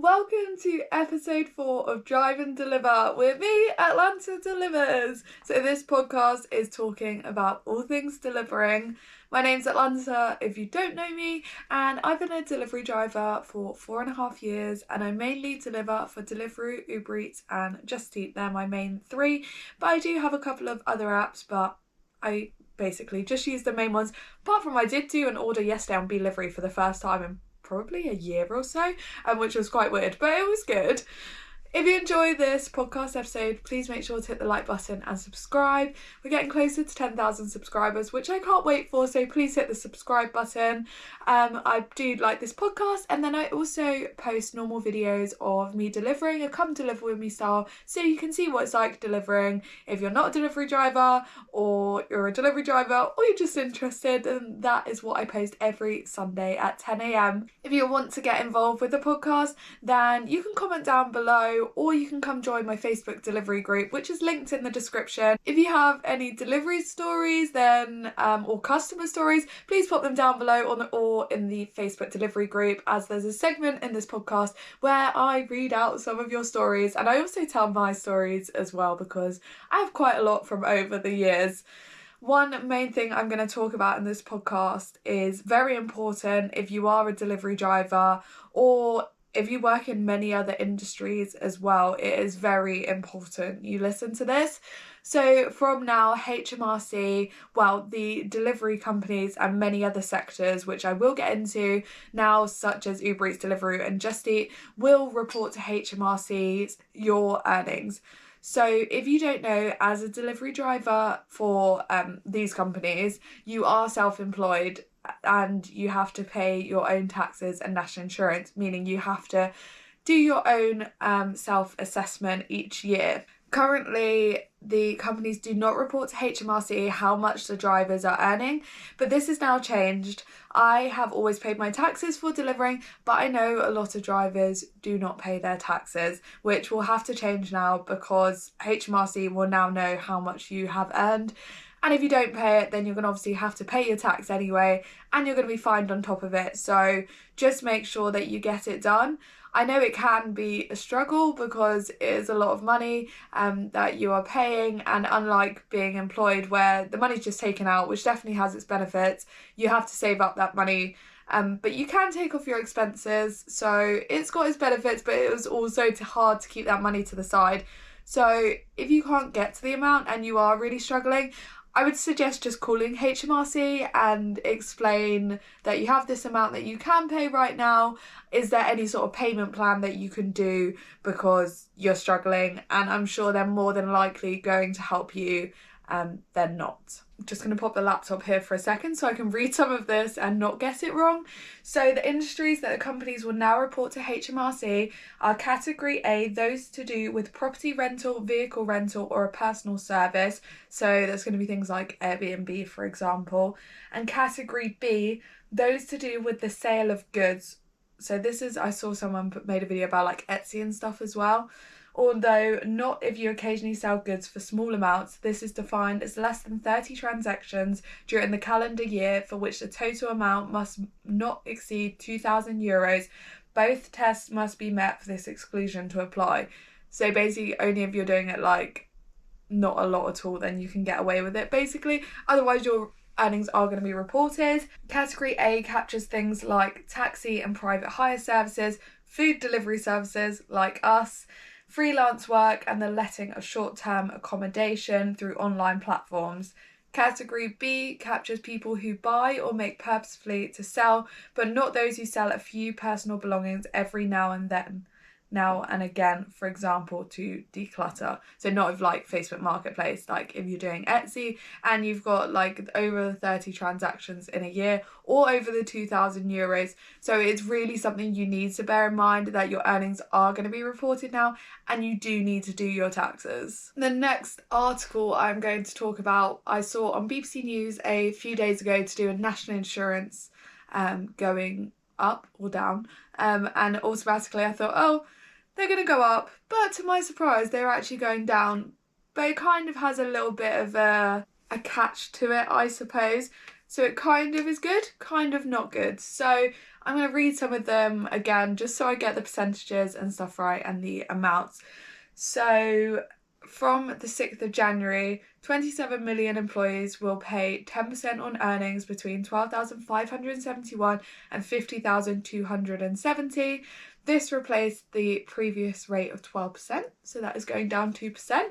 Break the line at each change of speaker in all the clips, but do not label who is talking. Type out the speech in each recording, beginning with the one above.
Welcome to episode 4 of Drive and Deliver with me, Atlanta Delivers. So this podcast is talking about all things delivering. My name's Atlanta, if you don't know me, and I've been a delivery driver for 4.5 years, and I mainly deliver for Deliveroo, Uber Eats and Just Eat. They're my main 3, but I do have a couple of other apps, but I basically just use the main ones. Apart from I did do an order yesterday on Beelivery for the first time in probably a year or so, which was quite weird, but it was good. If you enjoy this podcast episode, please make sure to hit the like button and subscribe. We're getting closer to 10,000 subscribers, which I can't wait for, so please hit the subscribe button. I do like this podcast, and then I also post normal videos of me delivering a come deliver with me style, so you can see what it's like delivering if you're not a delivery driver, or you're a delivery driver, or you're just interested, and that is what I post every Sunday at 10 a.m. If you want to get involved with the podcast, then you can comment down below, or you can come join my Facebook delivery group, which is linked in the description. If you have any delivery stories then or customer stories, please pop them down below or in the Facebook delivery group, as there's a segment in this podcast where I read out some of your stories, and I also tell my stories as well, because I have quite a lot from over the years. One main thing I'm going to talk about in this podcast is very important if you are a delivery driver, or if you work in many other industries as well. It is very important you listen to this. So from now, HMRC, the delivery companies and many other sectors, which I will get into now, such as Uber Eats, Deliveroo and Just Eat, will report to HMRC's your earnings. So if you don't know, as a delivery driver for these companies, you are self-employed and you have to pay your own taxes and national insurance, meaning you have to do your own self-assessment each year. Currently, the companies do not report to HMRC how much the drivers are earning, but this has now changed. I have always paid my taxes for delivering, but I know a lot of drivers do not pay their taxes, which will have to change now, because HMRC will now know how much you have earned. And if you don't pay it, then you're going to obviously have to pay your tax anyway, and you're going to be fined on top of it. So just make sure that you get it done. I know it can be a struggle because it is a lot of money that you are paying, and unlike being employed where the money's just taken out, which definitely has its benefits, you have to save up that money. But you can take off your expenses, so it's got its benefits, but it was also hard to keep that money to the side. So if you can't get to the amount and you are really struggling, I would suggest just calling HMRC and explain that you have this amount that you can pay right now. Is there any sort of payment plan that you can do because you're struggling? And I'm sure they're more than likely going to help you. They're not. I'm just going to pop the laptop here for a second so I can read some of this and not get it wrong. So the industries that the companies will now report to HMRC are Category A, those to do with property rental, vehicle rental or a personal service. So that's going to be things like Airbnb, for example. And Category B, those to do with the sale of goods. So this is, I saw someone made a video about like Etsy and stuff as well. Although not if you occasionally sell goods for small amounts. This is defined as less than 30 transactions during the calendar year for which the total amount must not exceed €2,000. Both tests must be met for this exclusion to apply. So basically only if you're doing it like not a lot at all, then you can get away with it basically. Otherwise your earnings are going to be reported. Category A captures things like taxi and private hire services, food delivery services like us, freelance work and the letting of short-term accommodation through online platforms. Category B captures people who buy or make purposefully to sell, but not those who sell a few personal belongings every now and again, for example, to declutter. So not of like Facebook Marketplace, like if you're doing Etsy and you've got like over 30 transactions in a year or over the €2,000. So it's really something you need to bear in mind, that your earnings are going to be reported now and you do need to do your taxes. The next article I'm going to talk about, I saw on BBC News a few days ago to do with national insurance going up or down, and automatically I thought, oh, they're going to go up, but to my surprise they're actually going down. But it kind of has a little bit of a catch to it, I suppose. So it kind of is good, kind of not good. So I'm going to read some of them again just so I get the percentages and stuff right and the amounts. So from the 6th of January, 27 million employees will pay 10% on earnings between 12,571 and 50,270. This replaced the previous rate of 12%, so that is going down 2%.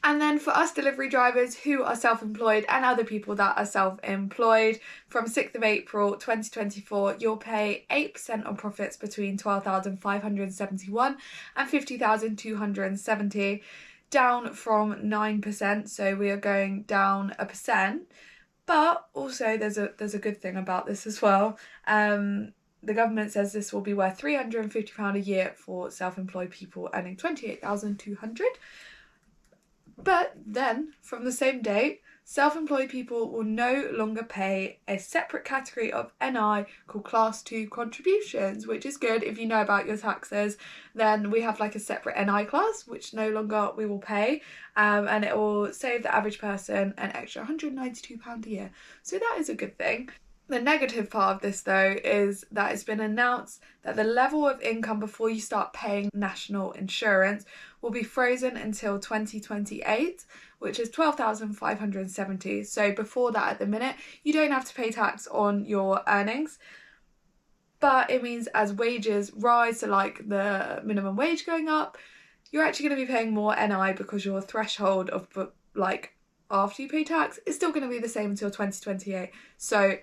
And then for us delivery drivers who are self-employed and other people that are self-employed, from 6th of April 2024, you'll pay 8% on profits between 12,571 and 50,270, down from 9%, so we are going down 1%. But also there's a good thing about this as well. The government says this will be worth £350 a year for self-employed people earning 28,200. But then, from the same date, self-employed people will no longer pay a separate category of NI called Class 2 contributions, which is good. If you know about your taxes, then we have like a separate NI class, which no longer we will pay, and it will save the average person an extra £192 a year. So that is a good thing. The negative part of this though is that it's been announced that the level of income before you start paying national insurance will be frozen until 2028, which is 12,570. So before that, at the minute, you don't have to pay tax on your earnings. But it means as wages rise, so like the minimum wage going up, you're actually going to be paying more NI because your threshold of like after you pay tax is still going to be the same until 2028. So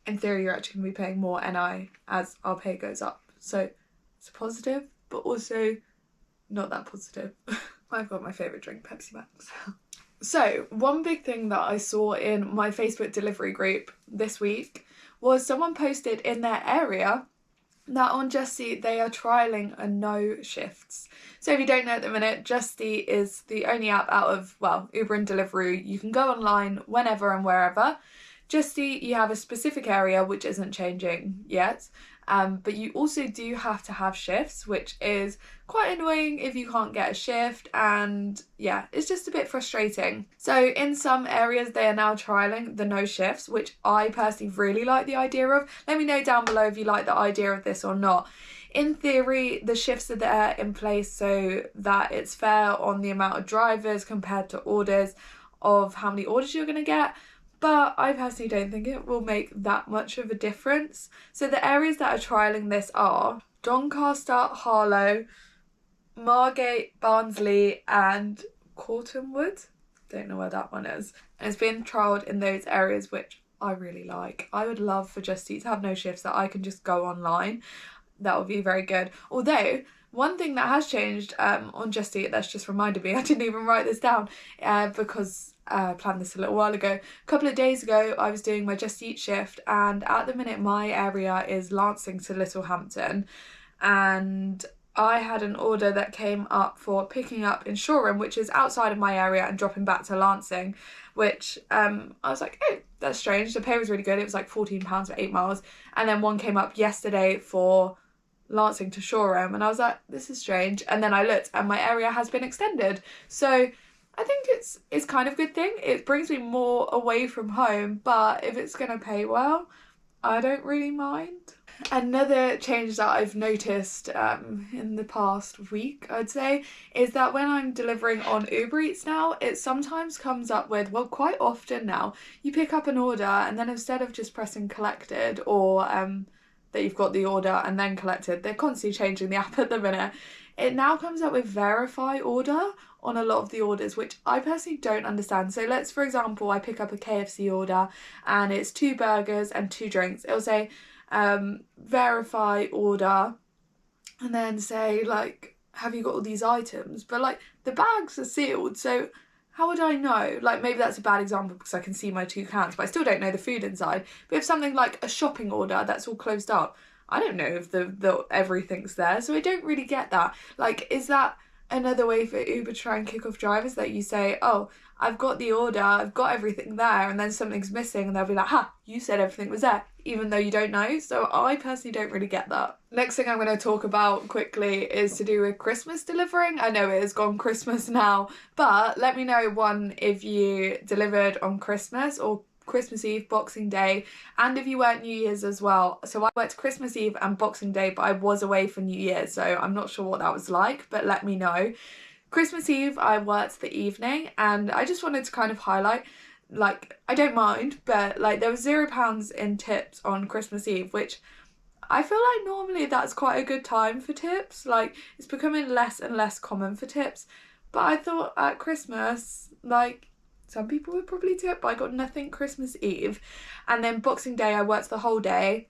in theory, you're actually going to be paying more NI as our pay goes up. So it's a positive, but also not that positive. I've got my favourite drink, Pepsi Max. So one big thing that I saw in my Facebook delivery group this week was someone posted in their area that on Just Eat they are trialling a no shifts. So if you don't know at the minute, Just Eat is the only app out of, well, Uber and Deliveroo. You can go online whenever and wherever. Just Eat, you have a specific area which isn't changing yet, but you also do have to have shifts, which is quite annoying if you can't get a shift, and yeah, it's just a bit frustrating. So in some areas they are now trialling the no shifts, which I personally really like the idea of. Let me know down below if you like the idea of this or not. In theory, the shifts are there in place so that it's fair on the amount of drivers compared to orders of how many orders you're going to get. But I personally don't think it will make that much of a difference. So the areas that are trialling this are Doncaster, Harlow, Margate, Barnsley and Cortonwood. Don't know where that one is. And it's been trialled in those areas, which I really like. I would love for Just Eat to have no shifts, that I can just go online. That would be very good. Although, one thing that has changed on Just Eat, that's just reminded me, I didn't even write this down because I planned this a little while ago. A couple of days ago, I was doing my Just Eat shift, and at the minute my area is Lancing to Littlehampton, and I had an order that came up for picking up in Shoreham, which is outside of my area, and dropping back to Lancing, which I was like, oh, that's strange. The pay was really good. It was like £14 for 8 miles. And then one came up yesterday for Lancing to Shoreham, and I was like, this is strange. And then I looked and my area has been extended. So I think it's kind of a good thing. It brings me more away from home, but if it's going to pay well, I don't really mind. Another change that I've noticed in the past week, I'd say, is that when I'm delivering on Uber Eats now, it sometimes comes up with, well, quite often now, you pick up an order and then instead of just pressing collected or that you've got the order and then collected, they're constantly changing the app at the minute. It now comes up with verify order on a lot of the orders, which I personally don't understand. So let's, for example, I pick up a KFC order and it's 2 burgers and 2 drinks. It'll say verify order and then say like, have you got all these items? But like the bags are sealed, so how would I know? Like maybe that's a bad example because I can see my 2 cans, but I still don't know the food inside. But if something like a shopping order that's all closed up, I don't know if the everything's there, so I don't really get that. Like, is that another way for Uber to try and kick off drivers, that you say, oh, I've got the order, I've got everything there, and then something's missing, and they'll be like, ha, you said everything was there, even though you don't know. So I personally don't really get that. Next thing I'm going to talk about quickly is to do with Christmas delivering. I know it has gone Christmas now, but let me know, one, if you delivered on Christmas or Christmas Eve, Boxing Day, and if you work New Year's as well. So I worked Christmas Eve and Boxing Day, but I was away for New Year's, so I'm not sure what that was like, but let me know. Christmas Eve, I worked the evening, and I just wanted to kind of highlight, like, I don't mind, but like there was £0 in tips on Christmas Eve, which I feel like normally that's quite a good time for tips. Like, it's becoming less and less common for tips, but I thought at Christmas, like, some people would probably tip, but I got nothing Christmas Eve. And then Boxing Day, I worked the whole day.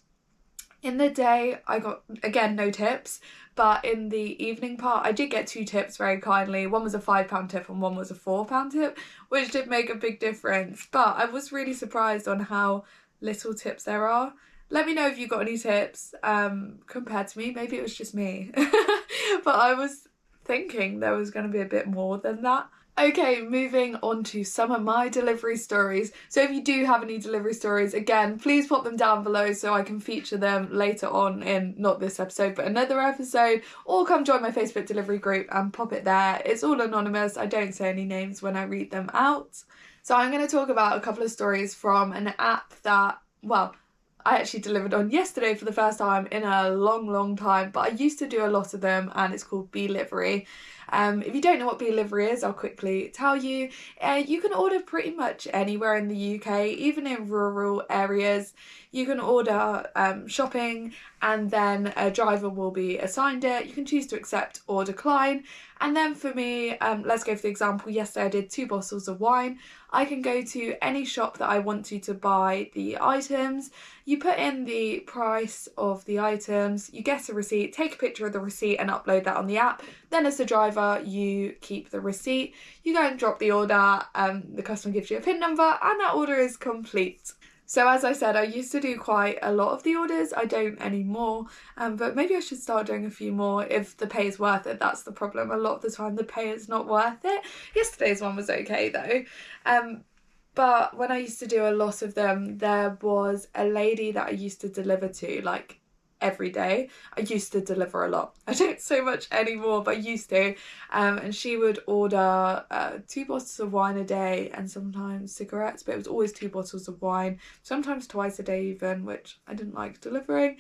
In the day, I got, again, no tips, but in the evening part, I did get 2 tips very kindly. One was a £5 tip and one was a £4 tip, which did make a big difference. But I was really surprised on how little tips there are. Let me know if you got any tips compared to me. Maybe it was just me. But I was thinking there was going to be a bit more than that. Okay, moving on to some of my delivery stories. So if you do have any delivery stories, again, please pop them down below so I can feature them later on in, not this episode, but another episode, or come join my Facebook delivery group and pop it there. It's all anonymous. I don't say any names when I read them out. So I'm going to talk about a couple of stories from an app that, well, I actually delivered on yesterday for the first time in a long time, but I used to do a lot of them, and it's called Beelivery. If you don't know what Beelivery is, I'll quickly tell you. You can order pretty much anywhere in the UK, even in rural areas. You can order shopping, and then a driver will be assigned it. You can choose to accept or decline. And then for me, let's go for the example. Yesterday I did 2 bottles of wine. I can go to any shop that I want to buy the items. You put in the price of the items, you get a receipt, take a picture of the receipt and upload that on the app. Then as the driver, you keep the receipt. You go and drop the order, the customer gives you a PIN number, and that order is complete. So as I said, I used to do quite a lot of the orders. I don't anymore, but maybe I should start doing a few more if the pay is worth it. That's the problem. A lot of the time the pay is not worth it. Yesterday's one was okay though. But when I used to do a lot of them, there was a lady that I used to deliver to, like, every day. I used to deliver a lot. I don't so much anymore, but I used to. And she would order 2 bottles of wine a day and sometimes cigarettes, but it was always 2 bottles of wine, sometimes twice a day even, which I didn't like delivering.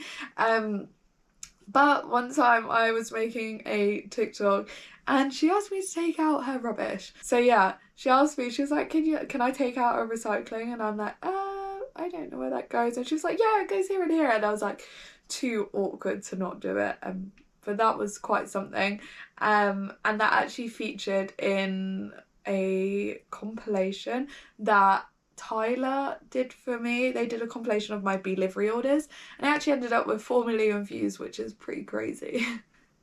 But one time I was making a TikTok and she asked me to take out her rubbish. So yeah, she asked me, she was like, can I take out her recycling? And I'm like, I don't know where that goes. And she was like, yeah, it goes here and here. And I was like, too awkward to not do it. But that was quite something. And that actually featured in a compilation that Tyler did for me. They did a compilation of my Beelivery orders, and it actually ended up with 4 million views, which is pretty crazy.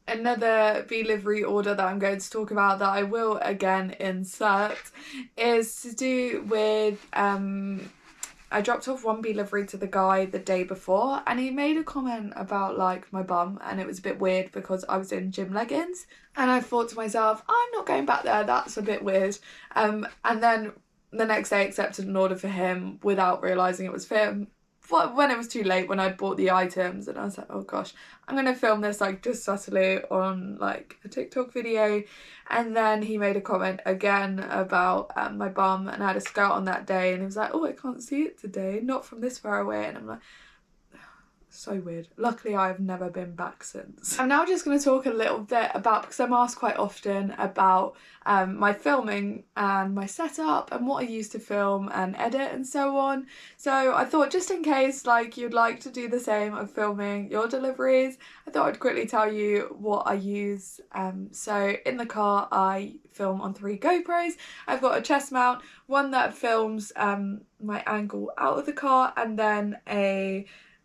Another Beelivery order that I'm going to talk about that I will again insert is to do with I dropped off one Beelivery to the guy the day before, and he made a comment about like my bum, and it was a bit weird because I was in gym leggings, and I thought to myself, I'm not going back there, that's a bit weird. And then the next day I accepted an order for him without realising it was for him. When it was too late, when I'd bought the items, and I was like, oh gosh, I'm gonna film this like just subtly on like a TikTok video. And then he made a comment again about my bum, and I had a scout on that day, and he was like, oh, I can't see it today, not from this far away. And I'm like, so weird. Luckily I've never been back since. I'm now just going to talk a little bit about, because I'm asked quite often about my filming and my setup and what I use to film and edit and so on. So I thought, just in case like you'd like to do the same of filming your deliveries, I thought I'd quickly tell you what I use. So in the car I film on 3 GoPros. I've got a chest mount, one that films my angle out of the car, and then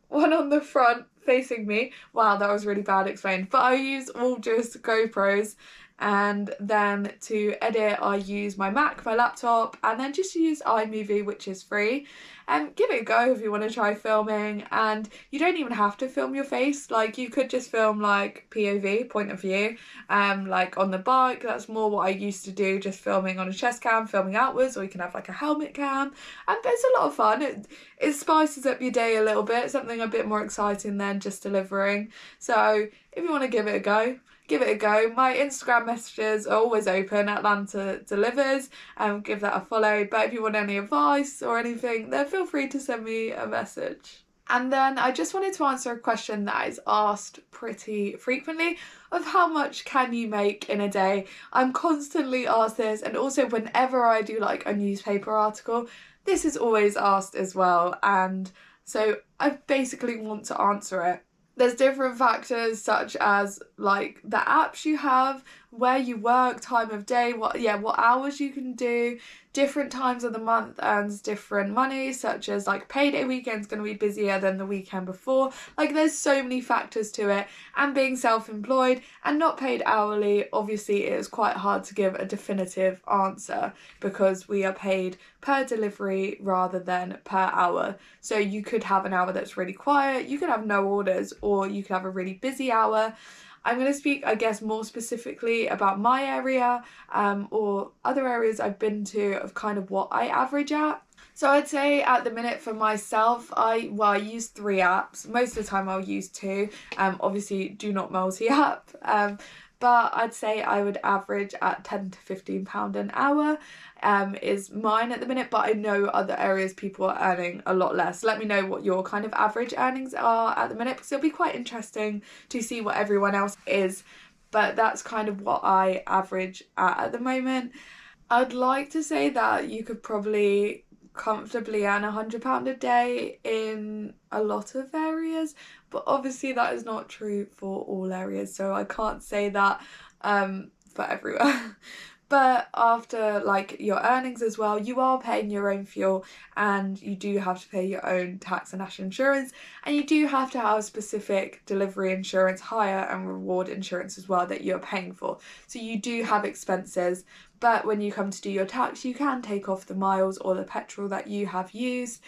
one on the front facing me. Wow, that was really bad explained. But I use all just GoPros, and then to edit I use my Mac, my laptop, and then just use iMovie, which is free. And give it a go if you want to try filming, and you don't even have to film your face. Like, you could just film like POV, point of view, like on the bike. That's more what I used to do, just filming on a chest cam, filming outwards, or you can have like a helmet cam, and it's a lot of fun. It spices up your day a little bit, something a bit more exciting than just delivering. So if you want to give it a go, give it a go. My Instagram messages are always open, Atlanta Delivers, give that a follow. But if you want any advice or anything, then feel free to send me a message. And then I just wanted to answer a question that is asked pretty frequently of how much can you make in a day. I'm constantly asked this, and also whenever I do like a newspaper article, this is always asked as well, and so I basically want to answer it. There's different factors such as like the apps you have, where you work, time of day, what hours you can do, different times of the month earns different money, such as like payday weekend's going to be busier than the weekend before. Like there's so many factors to it, and being self-employed and not paid hourly, obviously it is quite hard to give a definitive answer because we are paid per delivery rather than per hour. So you could have an hour that's really quiet, you could have no orders, or you could have a really busy hour. I'm going to speak, I guess, more specifically about my area or other areas I've been to of kind of what I average at. So I'd say at the minute for myself, I use 3 apps. Most of the time I'll use 2. Obviously do not multi-app. But I'd say I would average at £10 to £15 an hour is mine at the minute, but I know other areas people are earning a lot less. Let me know what your kind of average earnings are at the minute, because it'll be quite interesting to see what everyone else is, but that's kind of what I average at the moment. I'd like to say that you could probably comfortably earn £100 a day in a lot of areas, but obviously that is not true for all areas, so I can't say that for everywhere. But after like your earnings as well, you are paying your own fuel, and you do have to pay your own tax and national insurance, and you do have to have specific delivery insurance, hire and reward insurance as well that you're paying for. So you do have expenses, but when you come to do your tax, you can take off the miles or the petrol that you have used.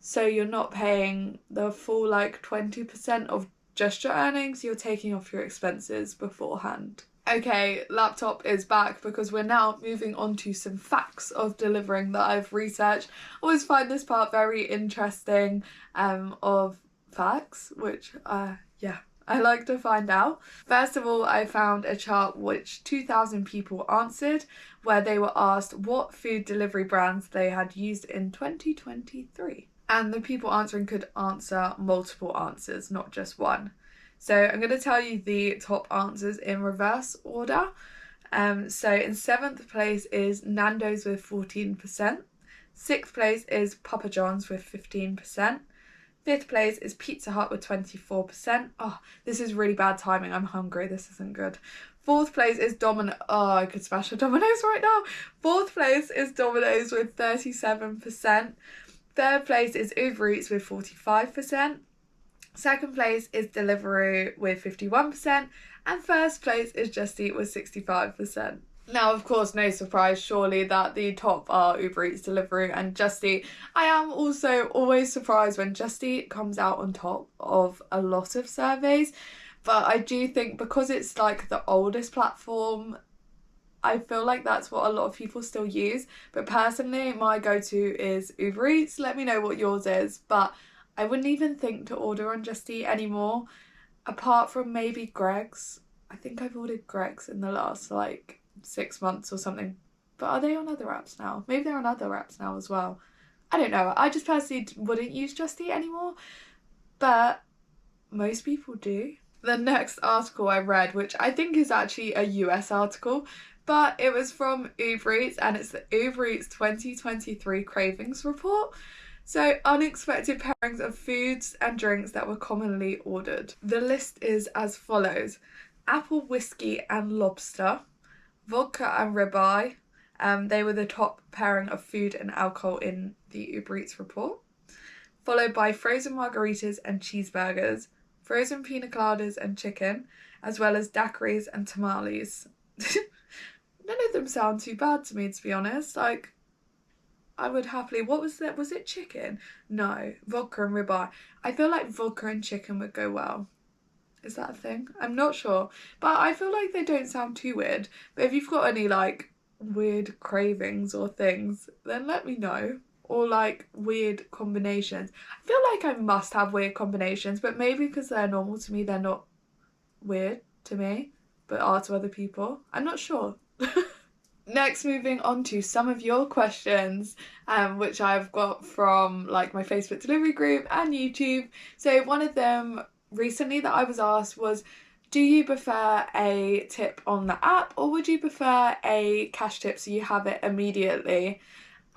So you're not paying the full like 20% of just your earnings, you're taking off your expenses beforehand. Okay, laptop is back because we're now moving on to some facts of delivering that I've researched. I always find this part very interesting of facts, which I like to find out. First of all, I found a chart which 2,000 people answered, where they were asked what food delivery brands they had used in 2023. And the people answering could answer multiple answers, not just one. So I'm going to tell you the top answers in reverse order. So in 7th place is Nando's with 14%. 6th place is Papa John's with 15%. 5th place is Pizza Hut with 24%. Oh, this is really bad timing. I'm hungry. This isn't good. 4th place is Domino's. Oh, I could smash a Domino's right now. 4th place is Domino's with 37%. 3rd place is Uber Eats with 45%. 2nd place is Deliveroo with 51%. And 1st place is Just Eat with 65%. Now, of course, no surprise, surely, that the top are Uber Eats, Deliveroo and Just Eat. I am also always surprised when Just Eat comes out on top of a lot of surveys. But I do think because it's like the oldest platform, I feel like that's what a lot of people still use. But personally, my go-to is Uber Eats. Let me know what yours is. But I wouldn't even think to order on Just Eat anymore, apart from maybe Greg's. I think I've ordered Greg's in the last like 6 months or something. But are they on other apps now? Maybe they're on other apps now as well. I don't know. I just personally wouldn't use Just Eat anymore. But most people do. The next article I read, which I think is actually a US article, but it was from Uber Eats, and it's the Uber Eats 2023 Cravings Report. So, unexpected pairings of foods and drinks that were commonly ordered. The list is as follows: apple whiskey and lobster, vodka and ribeye. They were the top pairing of food and alcohol in the Uber Eats report. Followed by frozen margaritas and cheeseburgers, frozen pina coladas and chicken, as well as daiquiris and tamales. None of them sound too bad to me, to be honest. Like, I would happily... What was that? Was it chicken? No. Vodka and ribeye. I feel like vodka and chicken would go well. Is that a thing? I'm not sure. But I feel like they don't sound too weird. But if you've got any, like, weird cravings or things, then let me know. Or, like, weird combinations. I feel like I must have weird combinations, but maybe because they're normal to me, they're not weird to me. but are to other people. I'm not sure. Next, moving on to some of your questions, which I've got from like my Facebook delivery group and YouTube. So one of them recently that I was asked was, do you prefer a tip on the app or would you prefer a cash tip so you have it immediately?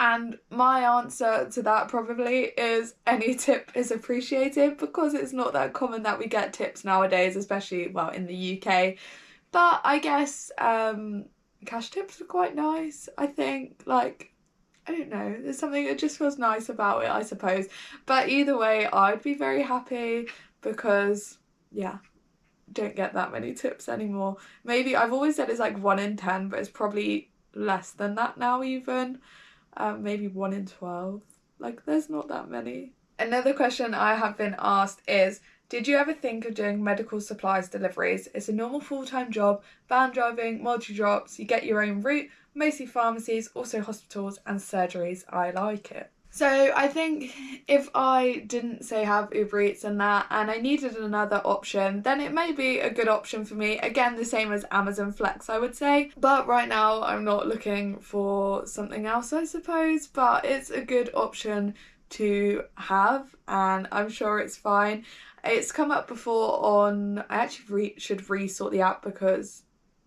And my answer to that probably is any tip is appreciated, because it's not that common that we get tips nowadays, especially, well, in the UK. But I guess cash tips are quite nice, I think. Like, I don't know, there's something that just feels nice about it, I suppose. But either way, I'd be very happy because, yeah, don't get that many tips anymore. Maybe, I've always said it's like 1 in 10, but it's probably less than that now even. Maybe 1 in 12. Like, there's not that many. Another question I have been asked is, did you ever think of doing medical supplies deliveries? It's a normal full-time job, van driving, multi-drops, you get your own route, mostly pharmacies, also hospitals and surgeries. I like it. So I think if I didn't say have Uber Eats and that, and I needed another option, then it may be a good option for me. Again, the same as Amazon Flex, I would say. But right now I'm not looking for something else, I suppose. But it's a good option to have, and I'm sure it's fine. It's come up before on, I actually should resort the app because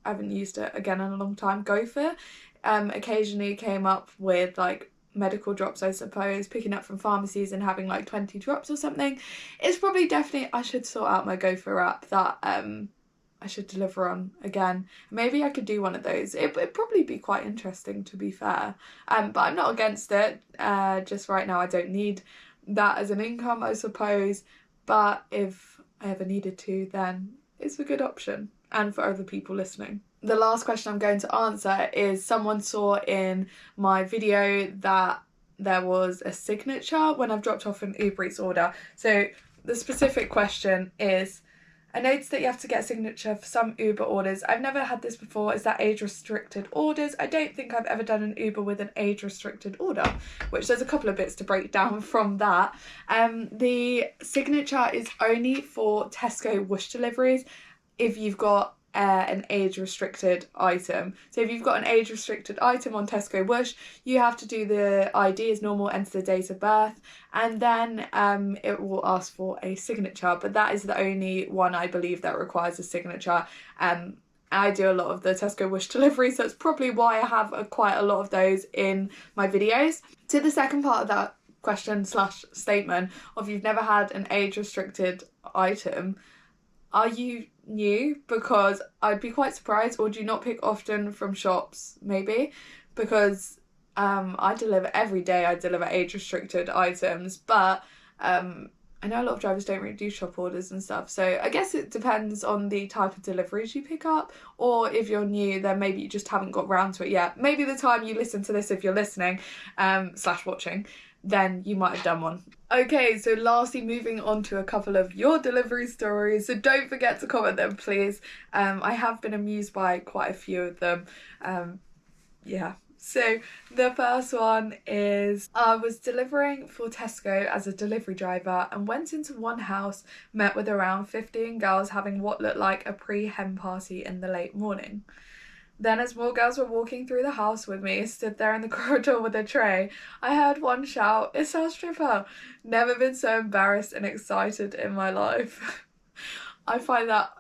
I haven't used it again in a long time. Gopher occasionally came up with like medical drops, I suppose, picking up from pharmacies and having like 20 drops or something. It's probably definitely, I should sort out my Gopher app that I should deliver on again. Maybe I could do one of those. It'd probably be quite interesting, to be fair. But I'm not against it. Just right now I don't need that as an income, I suppose. But if I ever needed to, then it's a good option. And for other people listening. The last question I'm going to answer is, someone saw in my video that there was a signature when I've dropped off an Uber Eats order. So the specific question is, I noticed that you have to get a signature for some Uber orders. I've never had this before. Is that age-restricted orders? I don't think I've ever done an Uber with an age-restricted order, which there's a couple of bits to break down from that. The signature is only for Tesco Whoosh deliveries if you've got an age-restricted item. So if you've got an age-restricted item on Tesco Whoosh, you have to do the ID as normal, enter the date of birth, and then it will ask for a signature. But that is the only one I believe that requires a signature. I do a lot of the Tesco Whoosh deliveries, so that's probably why I have quite a lot of those in my videos. To the second part of that question / statement of you've never had an age-restricted item, are you new? Because I'd be quite surprised. Or do you not pick often from shops? Maybe. Because I deliver every day. I deliver age-restricted items. But I know a lot of drivers don't really do shop orders and stuff. So I guess it depends on the type of deliveries you pick up. Or if you're new, then maybe you just haven't got round to it yet. Maybe the time you listen to this, if you're listening / watching, then you might have done one. Okay, so lastly, moving on to a couple of your delivery stories. So don't forget to comment them, please. I have been amused by quite a few of them. Yeah. So the first one is, I was delivering for Tesco as a delivery driver and went into one house, met with around 15 girls having what looked like a pre-hen party in the late morning. Then as more girls were walking through the house with me, stood there in the corridor with a tray, I heard one shout, "It's our stripper." Never been so embarrassed and excited in my life. I find that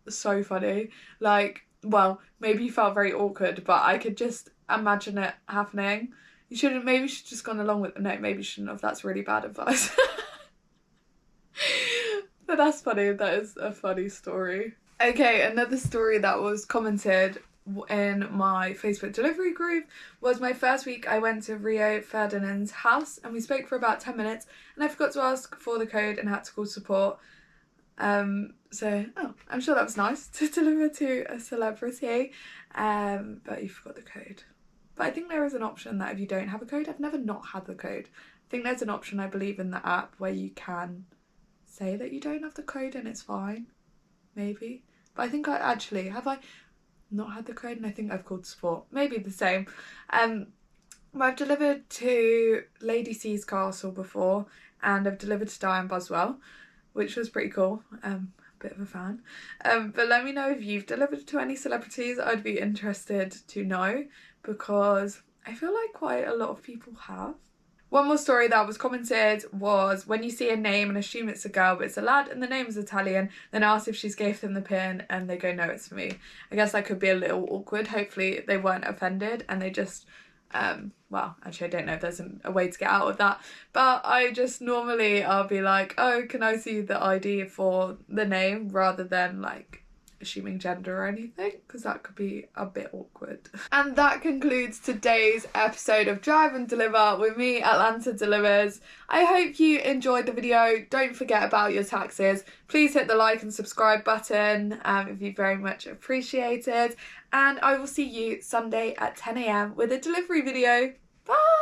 so funny. Like, well, maybe you felt very awkward, but I could just imagine it happening. Maybe you should just gone along with, no, maybe you shouldn't have. That's really bad advice. But that's funny. That is a funny story. Okay, another story that was commented in my Facebook delivery group was my first week. I went to Rio Ferdinand's house and we spoke for about 10 minutes and I forgot to ask for the code and had to call support. I'm sure that was nice to deliver to a celebrity, but you forgot the code. But I think there is an option that if you don't have a code, I've never not had the code. I think there's an option, I believe, in the app where you can say that you don't have the code and it's fine. Maybe. But I think have I not had the code? And I think I've called support. Maybe the same. I've delivered to Lady C's castle before and I've delivered to Diane Buswell, which was pretty cool. bit of a fan. But let me know if you've delivered to any celebrities. I'd be interested to know, because I feel like quite a lot of people have. One more story that was commented was, when you see a name and assume it's a girl but it's a lad and the name is Italian, then ask if she's gave them the pin and they go, no, it's for me. I guess that could be a little awkward. Hopefully they weren't offended and they just well, actually I don't know if there's a way to get out of that, but I just normally I'll be like, oh, can I see the ID for the name, rather than like assuming gender or anything, because that could be a bit awkward. And that concludes today's episode of Drive and Deliver with me, Atlanta Delivers. I hope you enjoyed the video. Don't forget about your taxes. Please hit the like and subscribe button if you very much appreciate it. And I will see you Sunday at 10 AM with a delivery video. Bye!